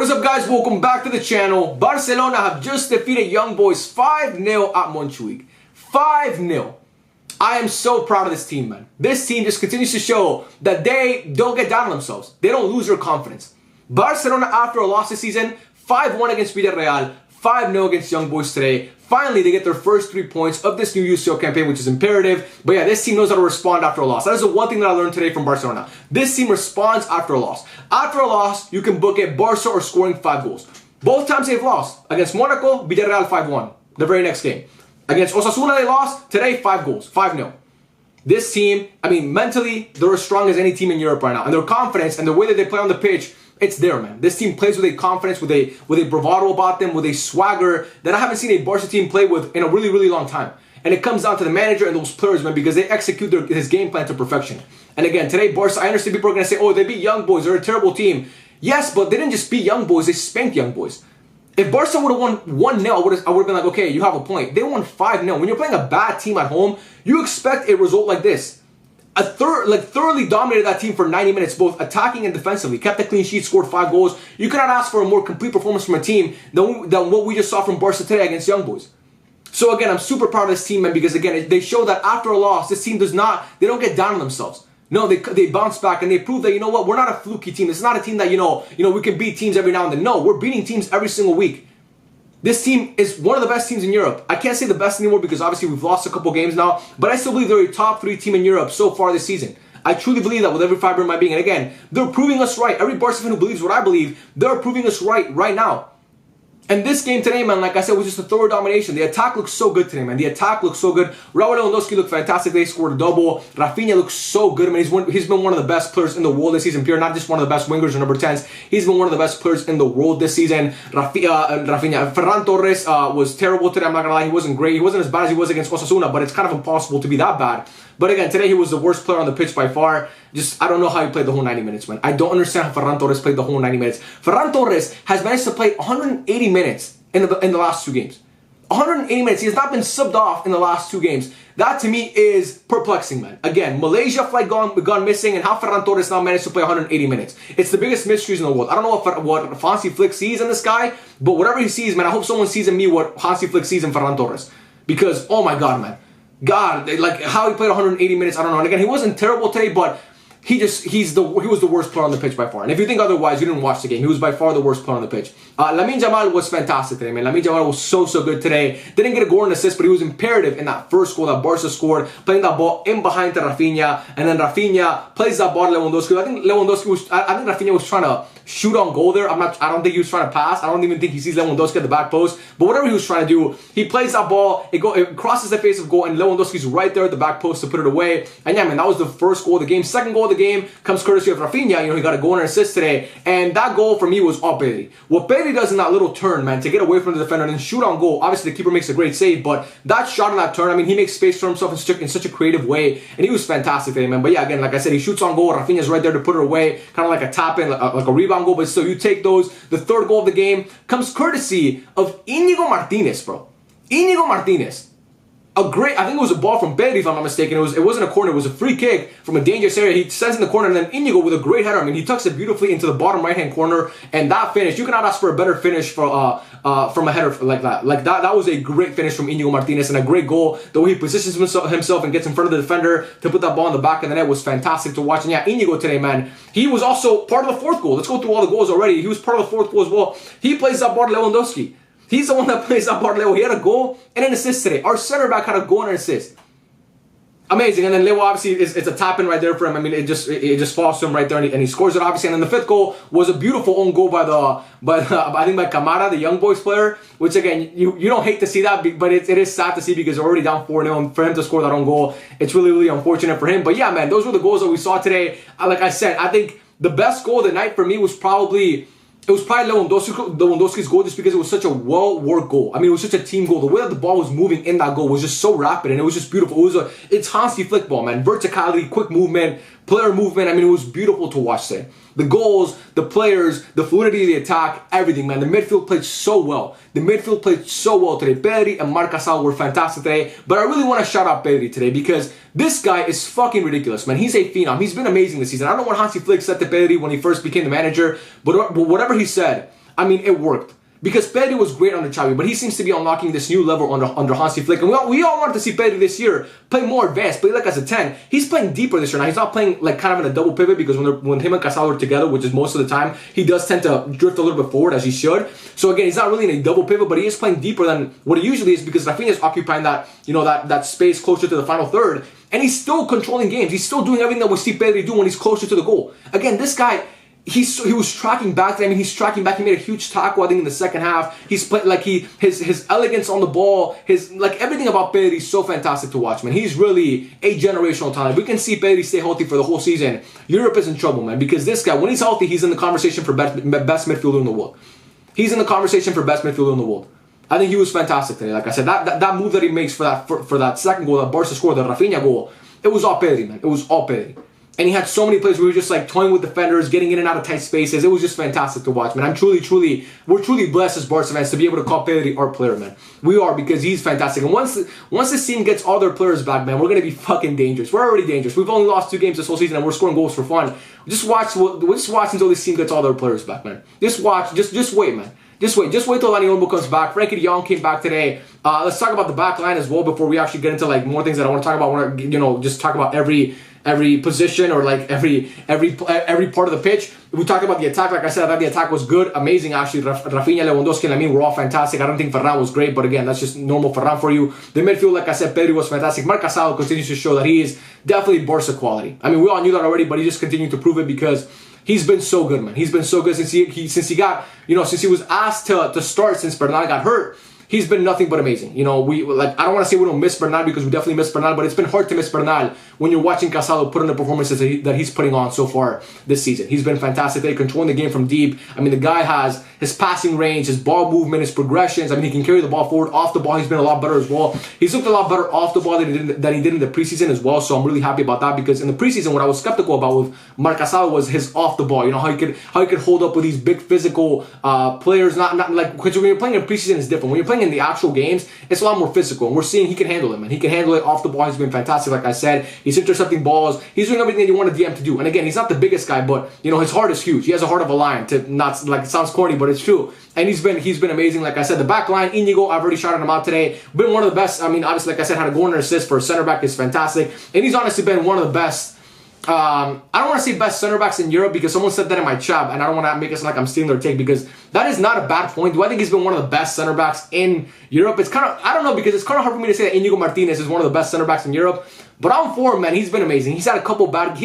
What's up, guys? Welcome back to the channel. Barcelona have just defeated Young Boys 5-0 at Montjuic. 5-0. I am so proud of this team, man. This team just continues to show that they don't get down on themselves. They don't lose their confidence. Barcelona, after a loss this season, 5-1 against Villarreal, 5-0 against Young Boys today. Finally, they get their first 3 points of this new UCL campaign, which is imperative. But yeah, this team knows how to respond after a loss. That is the one thing that I learned today from Barcelona. This team responds after a loss. After a loss, you can book it Barca or scoring 5 goals. Both times they've lost. Against Monaco, Villarreal 5-1. The very next game. Against Osasuna, they lost. Today, 5 goals. 5-0. This team, I mean, mentally, they're as strong as any team in Europe right now. And their confidence and the way that they play on the pitch, it's there, man. This team plays with a confidence, with a bravado about them, with a swagger that I haven't seen a Barca team play with in a really, really long time. And it comes down to the manager and those players, man, because they execute his game plan to perfection. And again, today, Barca, I understand people are going to say, oh, they beat Young Boys. They're a terrible team. Yes, but they didn't just beat Young Boys. They spanked Young Boys. If Barca would have won 1-0, I would have been like, okay, you have a point. They won 5-0. When you're playing a bad team at home, you expect a result like this. Thoroughly dominated that team for 90 minutes, both attacking and defensively. Kept a clean sheet, scored 5 goals. You cannot ask for a more complete performance from a team than what we just saw from Barca today against Young Boys. So again, I'm super proud of this team, man, because again, they show that after a loss, this team they don't get down on themselves. No, they bounce back and they prove that, you know what, we're not a fluky team. It's not a team that, you know, we can beat teams every now and then. No, we're beating teams every single week. This team is one of the best teams in Europe. I can't say the best anymore because obviously we've lost a couple games now, but I still believe they're a top 3 team in Europe so far this season. I truly believe that with every fiber in my being. And again, they're proving us right. Every Barca fan who believes what I believe, they're proving us right now. And this game today, man, like I said, was just a thorough domination. The attack looks so good today, man. The attack looks so good. Raul Lewandowski looked fantastic. They scored a double. Rafinha looks so good. I mean, he's been one of the best players in the world this season. Not just one of the best wingers or number 10s. He's been one of the best players in the world this season. Rafinha. Ferran Torres was terrible today. I'm not going to lie. He wasn't great. He wasn't as bad as he was against Osasuna, but it's kind of impossible to be that bad. But again, today he was the worst player on the pitch by far. I don't know how he played the whole 90 minutes, man. I don't understand how Ferran Torres played the whole 90 minutes. Ferran Torres has managed to play 180 minutes in the last 2 games. 180 minutes. He has not been subbed off in the last 2 games. That to me is perplexing, man. Again, Malaysia flight gone missing, and how Ferran Torres now managed to play 180 minutes. It's the biggest mysteries in the world. I don't know what Hansi Flick sees in this guy, but whatever he sees, man, I hope someone sees in me what Hansi Flick sees in Ferran Torres. Because, oh my God, man. God, like how he played 180 minutes, I don't know. And again, he wasn't terrible today, but he was the worst player on the pitch by far. And if you think otherwise, you didn't watch the game. He was by far the worst player on the pitch. Lamine Yamal was fantastic today, man. Lamine Yamal was so good today. Didn't get a goal and assist, but he was imperative in that first goal that Barca scored, playing that ball in behind to Rafinha, and then Rafinha plays that ball to Lewandowski. I think Rafinha was trying to shoot on goal there. I don't think he was trying to pass. I don't even think he sees Lewandowski at the back post. But whatever he was trying to do, he plays that ball. It crosses the face of goal, and Lewandowski's right there at the back post to put it away. And yeah, man, that was the first goal of the game. Second goal of the game comes courtesy of Rafinha. You know, he got a goal and an assist today. And that goal for me was all Pedri. What Pedri does in that little turn, man, to get away from the defender and then shoot on goal. Obviously, the keeper makes a great save, but that shot in that turn, I mean, he makes space for himself in such a creative way. And he was fantastic today, man. But yeah, again, like I said, he shoots on goal. Rafinha's right there to put it away. Kind of like a tap-in, like a rebound goal. But still, you take those. The third goal of the game comes courtesy of Iñigo Martinez, bro. Iñigo Martinez. I think it was a ball from Pedri, if I'm not mistaken. It wasn't a corner. It was a free kick from a dangerous area. He sends in the corner, and then Iñigo with a great header. I mean, he tucks it beautifully into the bottom right-hand corner, and that finish, you cannot ask for a better finish from a header like that. That was a great finish from Iñigo Martinez and a great goal. The way he positions himself and gets in front of the defender to put that ball in the back of the net was fantastic to watch. And yeah, Iñigo today, man, he was also part of the 4th goal. Let's go through all the goals already. He was part of the 4th goal as well. He plays that ball to Lewandowski. He's the one that plays that part. Leo, he had a goal and an assist today. Our center back had a goal and an assist. Amazing. And then Leo, obviously, it's a tap-in right there for him. I mean, it just falls to him right there, and he scores it, obviously. And then the 5th goal was a beautiful own goal by I think by Camara, the Young Boys player, which, again, you don't hate to see that, but it is sad to see because they're already down 4-0, and for him to score that own goal, it's really, really unfortunate for him. But yeah, man, those were the goals that we saw today. Like I said, I think the best goal of the night for me was probably Lewandowski's goal, just because it was such a well-worked goal. I mean, it was such a team goal. The way that the ball was moving in that goal was just so rapid, and it was just beautiful. It's Hansi Flick ball, man. Verticality, quick movement, player movement. I mean, it was beautiful to watch today. The goals, the players, the fluidity of the attack, everything, man. The midfield played so well. The midfield played so well today. Pedri and Marc Gasol were fantastic today. But I really want to shout out Pedri today because this guy is fucking ridiculous, man. He's a phenom. He's been amazing this season. I don't know what Hansi Flick said to Pedri when he first became the manager, but whatever he said, I mean, it worked. Because Pedri was great under Xavi, but he seems to be unlocking this new level under Hansi Flick. And we all wanted to see Pedri this year play more advanced, play like as a 10. He's playing deeper this year now. He's not playing like kind of in a double pivot because when him and Casado are together, which is most of the time, he does tend to drift a little bit forward as he should. So again, he's not really in a double pivot, but he is playing deeper than what he usually is because Rafinha is occupying that, that space closer to the final third. And he's still controlling games. He's still doing everything that we see Pedri do when he's closer to the goal. Again, this guy... He was tracking back. I mean, he's tracking back. He made a huge tackle, I think, in the second half. He's played like his elegance on the ball, his like everything about Pedri is so fantastic to watch, man. He's really a generational talent. We can see Pedri stay healthy for the whole season. Europe is in trouble, man, because this guy, when he's healthy, he's in the conversation for best midfielder in the world. He's in the conversation for best midfielder in the world. I think he was fantastic today. Like I said, that move that he makes for that second goal, that Barca scored, the Rafinha goal, it was all Pedri, man. It was all Pedri. And he had so many plays where he was just like toying with defenders, getting in and out of tight spaces. It was just fantastic to watch, man. We're truly blessed as Barca fans to be able to call Pedri our player, man. We are, because he's fantastic. And once this team gets all their players back, man, we're going to be fucking dangerous. We're already dangerous. We've only lost 2 games this whole season and we're scoring goals for fun. Just watch until this team gets all their players back, man. Just watch. Just wait, man. Just wait till Lamine comes back. Frankie de Jong came back today. Let's talk about the back line as well before we actually get into like more things that I want to talk about. I want to, just talk about every position or like every part of the pitch. We talked about the attack. Like I said, I thought the attack was good, amazing actually. Rafinha, Lewandowski, and Lamine were all fantastic. I don't think Ferran was great, but again, that's just normal Ferran for you. The midfield, like I said, Pedri was fantastic. Marc Casado continues to show that he is definitely Barca quality. I mean, we all knew that already, but he just continued to prove it because he's been so good, man. He's been so good since he was asked to start since Bernal got hurt. He's been nothing but amazing. I don't want to say we don't miss Bernal because we definitely miss Bernal, but it's been hard to miss Bernal when you're watching Casado put in the performances that he's putting on so far this season. He's been fantastic. They're controlling the game from deep. I mean, the guy has his passing range, his ball movement, his progressions. I mean, he can carry the ball forward. Off the ball, he's been a lot better as well. He's looked a lot better off the ball than he did in the preseason as well, so I'm really happy about that because in the preseason, what I was skeptical about with Marc Casado was his off the ball. How he could hold up with these big physical players. Not like, because when you're playing in preseason, it's different. When you're playing in the actual games, it's a lot more physical, and we're seeing he can handle it, man. He can handle it off the ball. He's been fantastic, like I said. He's intercepting balls. He's doing everything that you want a DM to do. And again, he's not the biggest guy, but his heart is huge. He has a heart of a lion. To not like, it sounds corny, but it's true. And he's been amazing. Like I said, the back line, Iñigo, I've already shouted him out today. Been one of the best. I mean, obviously, like I said, had a goal and an assist for a center back. Is fantastic, and he's honestly been one of the best. I don't want to say best center backs in Europe because someone said that in my chat, and I don't want to make it sound like I'm stealing their take because that is not a bad point. Do I think he's been one of the best center backs in Europe? It's kind of, I don't know, because it's kind of hard for me to say that Iñigo Martinez is one of the best center backs in Europe. But I'm for him, man. He's been amazing. He had a couple bad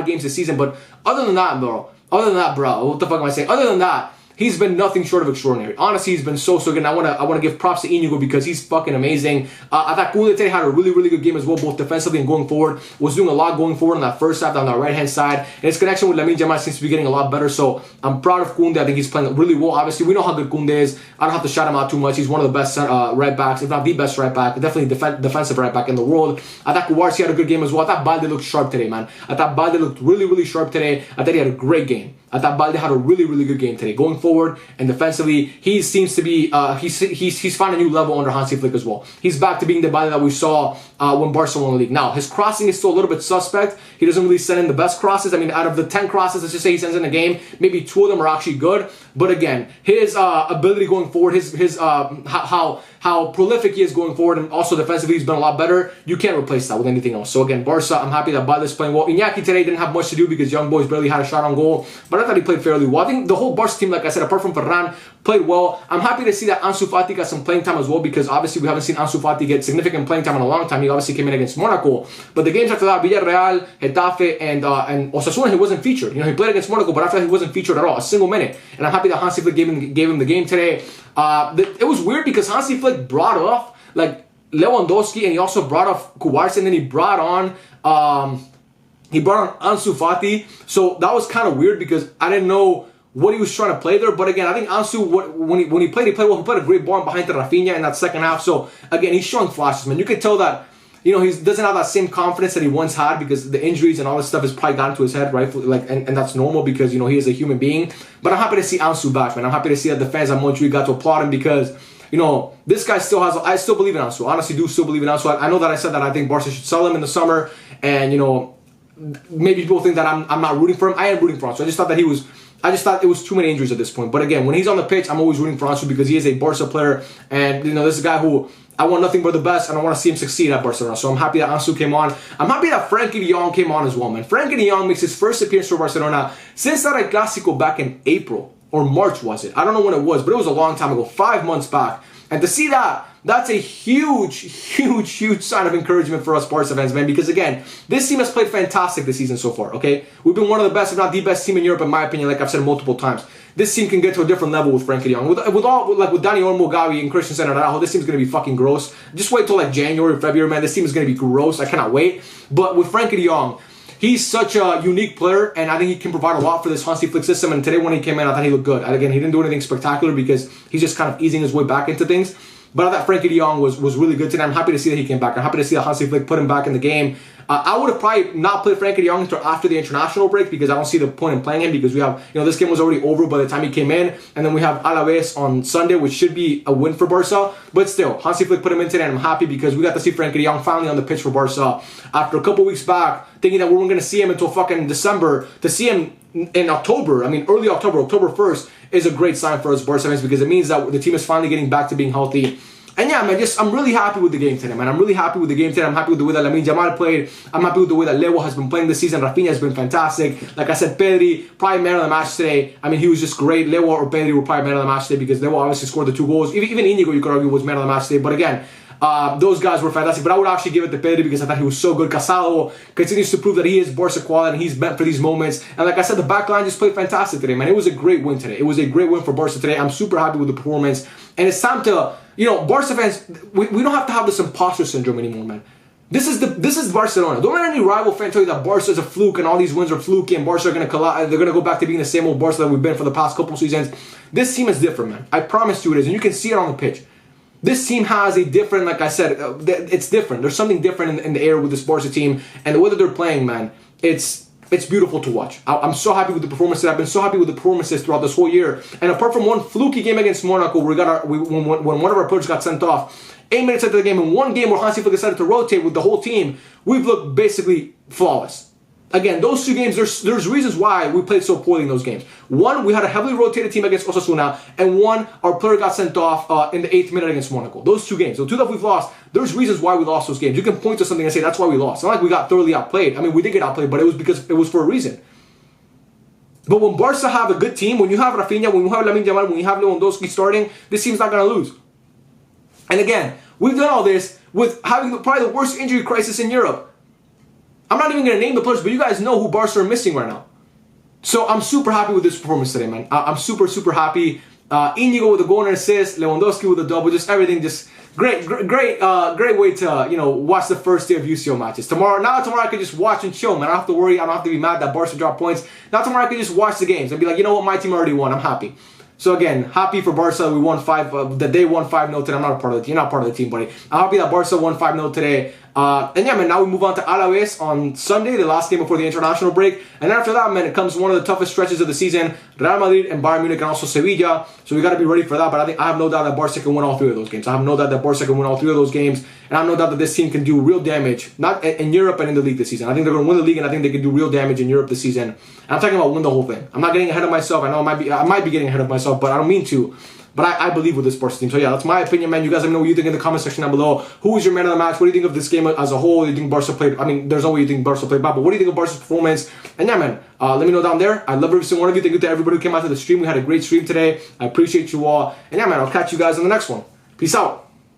games this season, but other than that, bro, what the fuck am I saying? Other than that, he's been nothing short of extraordinary. Honestly, he's been so good. And I want to give props to Iñigo because he's fucking amazing. I thought Koundé today had a really good game as well, both defensively and going forward. Was doing a lot going forward in that first half on the right hand side. And his connection with Lamine Yamal seems to be getting a lot better. So I'm proud of Koundé. I think he's playing really well. Obviously, we know how good Koundé is. I don't have to shout him out too much. He's one of the best right backs, if not the best right back. Definitely defensive right back in the world. I thought Kuwarsi had a good game as well. I thought Balde looked sharp today, man. I thought Balde looked really sharp today. I thought he had a great game. I thought Balde had a really good game today. Going forward and defensively, he seems to be he's found a new level under Hansi Flick as well. He's back to being the Balde that we saw when Barcelona won the league. Now, his crossing is still a little bit suspect. He doesn't really send in the best crosses. I mean, out of the 10 crosses, let's just say he sends in a game, maybe 2 of them are actually good. But again, his ability going forward, his how prolific he is going forward, and also defensively he's been a lot better. You can't replace that with anything else. So again, Barca, I'm happy that Balde's playing well. Iñaki today didn't have much to do because Young Boys barely had a shot on goal, but I thought he played fairly well. I think the whole Barca team, like I said, apart from Ferran, played well. I'm happy to see that Ansu Fati got some playing time as well because obviously we haven't seen Ansu Fati get significant playing time in a long time. He obviously came in against Monaco, but the games after that, Villarreal, Getafe, and Osasuna, he wasn't featured. He played against Monaco, but after that he wasn't featured at all, a single minute. And I'm happy that Hansi Flick gave him the game today. It was weird because Hansi Flick brought off like Lewandowski, and he also brought off Kuwarsi, and then he brought on Ansu Fati. So that was kind of weird because I didn't know what he was trying to play there. But again, I think Ansu, when he played well. He played a great ball behind the Rafinha in that second half. So again, he's showing flashes, man. You could tell that he doesn't have that same confidence that he once had because the injuries and all this stuff has probably gotten to his head, right? And that's normal because he is a human being. But I'm happy to see Ansu back, man. I'm happy to see that the fans at Montreal got to applaud him because this guy still has. I still believe in Ansu. Honestly, do still believe in Ansu. I know that I said that I think Barca should sell him in the summer, and maybe people think that I'm not rooting for him. I am rooting for him. So I just thought that he was I just thought it was too many injuries at this point. But again, when he's on the pitch, I'm always rooting for Ansu because he is a Barca player. And, you know, this is a guy who I want nothing but the best, and I want to see him succeed at Barcelona. So I'm happy that Ansu came on. I'm happy that Frenkie de Jong came on as well, man. Frenkie de Jong makes his first appearance for Barcelona since that Clásico back in April. Or March, was it? I don't know when it was, but it was a long time ago, 5 months back. And to see that, that's a huge, huge, huge sign of encouragement for us Barca fans, man. Because again, this team has played fantastic this season so far, okay? We've been one of the best, if not the best team in Europe, in my opinion, like I've said multiple times. This team can get to a different level with Frenkie de Jong. With Dani Olmo, Gavi, and Christensen and Araujo, this team's going to be fucking gross. Just wait till like January, February, man. This team is going to be gross. I cannot wait. But with Frenkie de Jong, he's such a unique player, and I think he can provide a lot for this Hansi Flick system. And today when he came in, I thought he looked good. And again, he didn't do anything spectacular because he's just kind of easing his way back into things. But I thought Frenkie de Jong was really good today. I'm happy to see that he came back. I'm happy to see that Hansi Flick put him back in the game. I would have probably not played Frenkie de Jong until after the international break because I don't see the point in playing him because we have, you know, this game was already over by the time he came in. And then we have Alaves on Sunday, which should be a win for Barca. But still, Hansi Flick put him in today, and I'm happy because we got to see Frenkie de Jong finally on the pitch for Barca after a couple weeks back, thinking that we weren't going to see him until fucking December. To see him in October, I mean early October, October 1st, is a great sign for us Barca fans because it means that the team is finally getting back to being healthy. And yeah, man, I'm really happy with the game today, man. I'm really happy with the game today. I'm happy with the way that Lamine Yamal played. I'm happy with the way that Leo has been playing this season. Rafinha has been fantastic. Like I said, Pedri, probably man of the match today. I mean, he was just great. Leo or Pedri were probably man of the match today because Leo obviously scored the 2 goals. Even Iñigo, you could argue, was man of the match today. But again, those guys were fantastic. But I would actually give it to Pedri because I thought he was so good. Casado continues to prove that he is Barca quality and he's meant for these moments. And like I said, the back line just played fantastic today, man. It was a great win today. It was a great win for Barca today. I'm super happy with the performance. And it's time to, you know, Barca fans, we don't have to have this imposter syndrome anymore, man. This is Barcelona. Don't let any rival fan tell you that Barca is a fluke and all these wins are fluky and Barca are going to collide. They're going to go back to being the same old Barca that we've been for the past couple seasons. This team is different, man. I promise you it is. And you can see it on the pitch. This team has a different, like I said, it's different. There's something different in the air with this Barca team. And the way that they're playing, man, it's beautiful to watch. I'm so happy with the performances. I've been so happy with the performances throughout this whole year. And apart from one fluky game against Monaco, where when one of our players got sent off, 8 minutes into the game, in one game where Hansi Flick decided to rotate with the whole team, we've looked basically flawless. Again, those 2 games, there's reasons why we played so poorly in those games. One, we had a heavily rotated team against Osasuna, and one, our player got sent off in the 8th minute against Monaco. Those 2 games, the 2 that we've lost, there's reasons why we lost those games. You can point to something and say that's why we lost. It's not like we got thoroughly outplayed. I mean, we did get outplayed, but it was because it was for a reason. But when Barca have a good team, when you have Rafinha, when you have Lamine Yamal, when you have Lewandowski starting, this team's not going to lose. And again, we've done all this with having probably the worst injury crisis in Europe. I'm not even going to name the players, but you guys know who Barca are missing right now. So I'm super happy with this performance today, man. I'm super, super happy. Iñigo with a goal and assist, Lewandowski with a double, just everything, just great way to, you know, watch the first day of UCL matches. Tomorrow I can just watch and chill, man. I don't have to worry. I don't have to be mad that Barca dropped points. Now tomorrow I can just watch the games and be like, you know what, my team already won. I'm happy. So again, happy for Barca. We won 5. That they won 5-0 today. I'm not a part of the team. You're not part of the team, buddy. I'm happy that Barca won 5-0 today. And yeah, man, now we move on to Alaves on Sunday, the last game before the international break. And after that, man, it comes one of the toughest stretches of the season. Real Madrid and Bayern Munich and also Sevilla. So we got to be ready for that. But I have no doubt that Barca can win all 3 of those games. I have no doubt that Barca can win all 3 of those games. And I have no doubt that this team can do real damage, not in Europe and in the league this season. I think they're going to win the league, and I think they can do real damage in Europe this season. And I'm talking about win the whole thing. I'm not getting ahead of myself. I know I might be getting ahead of myself, but I don't mean to. But I believe with this Barca team. So yeah, that's my opinion, man. You guys let me know what you think in the comment section down below. Who is your man of the match? What do you think of this game as a whole? Do you think Barca played? I mean, there's no way you think Barca played bad, but what do you think of Barca's performance? And yeah, man, let me know down there. I love every single one of you. Thank you to everybody who came out to the stream. We had a great stream today. I appreciate you all. And yeah, man, I'll catch you guys in the next one. Peace out.